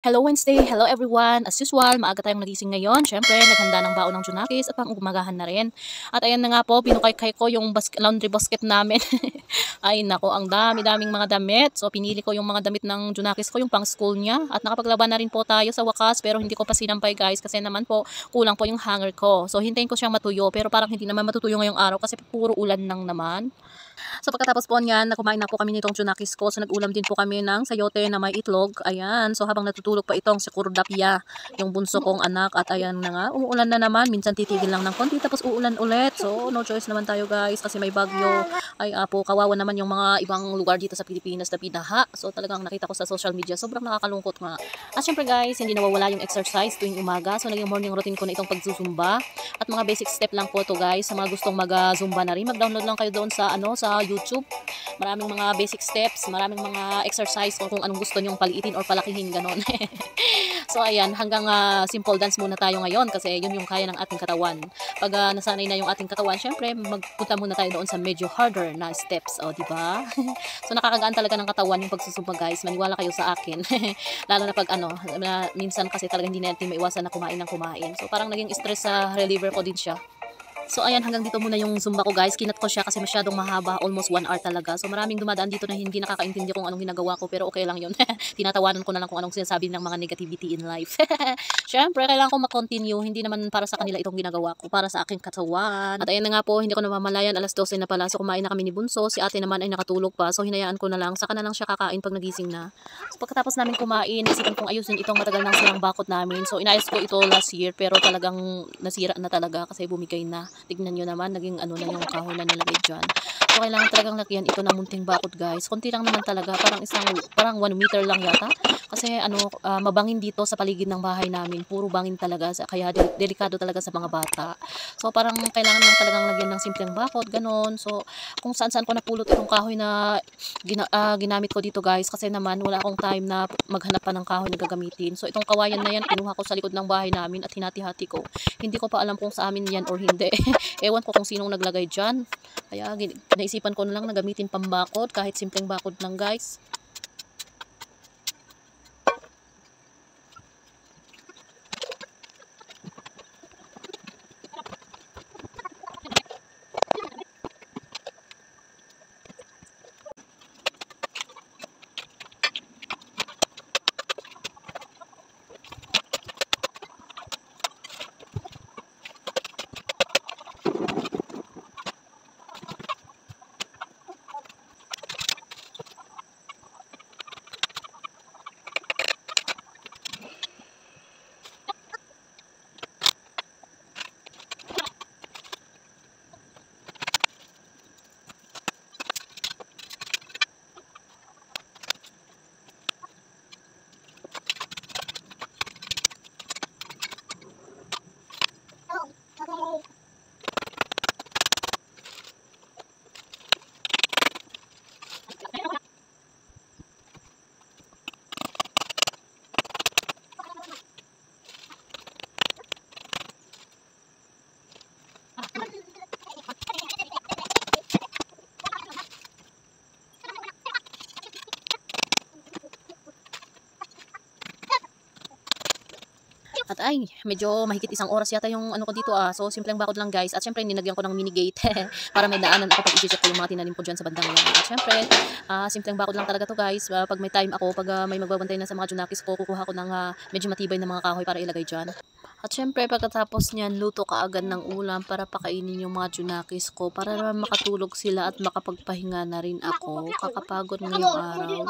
Hello Wednesday! Hello everyone! As usual, maaga tayong nagising ngayon. Siyempre, naghanda ng baon ng Junakis at pang-umagahan na rin. At ayan na nga po, pinukay-kay ko yung laundry basket namin. Ay nako, ang dami-daming mga damit. So, pinili ko yung mga damit ng Junakis ko, yung pang-school niya. At nakapaglaba na rin po tayo sa wakas, pero hindi ko pa sinampay guys kasi naman po, kulang po yung hanger ko. So, hintayin ko siyang matuyo, pero parang hindi naman matutuyo ngayong araw kasi puro ulan lang naman. So pagkatapos po niyan, kumain na po kami nitong Junakis ko. So nag-ulam din po kami ng sayote na may itlog. Ayan. So habang natutulog pa itong si Kurdapia, yung bunso kong anak. At ayan na nga, umuulan na naman. Minsan titigil lang ng konti tapos uulan ulit. So no choice naman tayo guys kasi may bagyo. Ay apo, kawawa naman yung mga ibang lugar dito sa Pilipinas na binaha. So talagang nakita ko sa social media. Sobrang nakakalungkot nga. At syempre guys, hindi nawawala yung exercise tuwing umaga. So naging morning routine ko na itong pagzuzumba. At mga basic step lang po to guys. Sa mga gustong mag-zumba na rin, mag-download lang kayo doon sa sa YouTube. Maraming mga basic steps, maraming mga exercise kung anong gusto nyong paliitin or palakihin ganon. So ayan, hanggang simple dance muna tayo ngayon kasi yun yung kaya ng ating katawan. Pag nasanay na yung ating katawan, syempre magpunta muna tayo doon sa medyo harder na steps, di ba? So nakakagaan talaga ng katawan yung pagsusumba guys. Maniwala kayo sa akin. Lalo na pag minsan kasi talaga hindi natin maiwasan na kumain ng kumain. So parang naging stress reliever ko din siya. So ayan, hanggang dito muna yung zumba ko guys. Kinat ko siya kasi masyadong mahaba, almost 1 hour talaga. So maraming dumadaan dito na hindi nakakaintindi kung anong ginagawa ko, pero okay lang yun. Tinatawanan ko na lang kung anong sinasabi ng mga negativity in life. Syempre, kailangan ko mag-continue. Hindi naman para sa kanila itong ginagawa ko, para sa aking katawan. At ayan na nga po, hindi ko namamalayan, alas 12 na pala. So kumain na kami ni Bunso, si ate naman ay nakatulog pa. So hinayaan ko na lang, saka na lang siya kakain pag nagising na. So pagkatapos namin kumain, isipan kong ayusin itong matagal nang sirang bakot namin. So inayos ko ito last year, pero talagang nasira na talaga kasi bumigay na. Tignan nyo naman, naging na yung kahoy na nilagay dyan. So, kailangan talagang lagyan ito ng munting bakod guys. Konti lang naman talaga, parang 1 meter lang yata. Kasi mabangin dito sa paligid ng bahay namin. Puro bangin talaga, kaya delikado talaga sa mga bata. So, parang kailangan lang talagang lagyan ng simpleng bakod, ganon. So, kung saan-saan ko napulot itong kahoy na ginamit ko dito guys. Kasi naman, wala akong time na maghanap pa ng kahoy na gagamitin. So, itong kawayan na yan, kinuha ko sa likod ng bahay namin at hinati-hati ko. Hindi ko pa alam kung sa amin yan or hindi. Ewan ko kung sinong naglagay dyan. Kaya naisipan ko na lang na gamitin pambakod, kahit simpleng bakod lang guys. At ay, medyo mahigit 1 oras yata yung ko dito So, simpleng bakod lang guys. At syempre, ninagyan ko ng mini gate para may daanan ako pag i-check ko yung mga tinanim ko dyan sa bandang yan. At syempre, simpleng bakod lang talaga to guys. Pag may time ako, pag may magbabantay na sa mga Junakis ko, kukuha ko ng medyo matibay na mga kahoy para ilagay dyan. At syempre, pagkatapos niyan, luto kaagad ng ulam para pakainin yung mga Junakis ko para naman makatulog sila at makapagpahinga na rin ako. Kakapagod ngayong araw.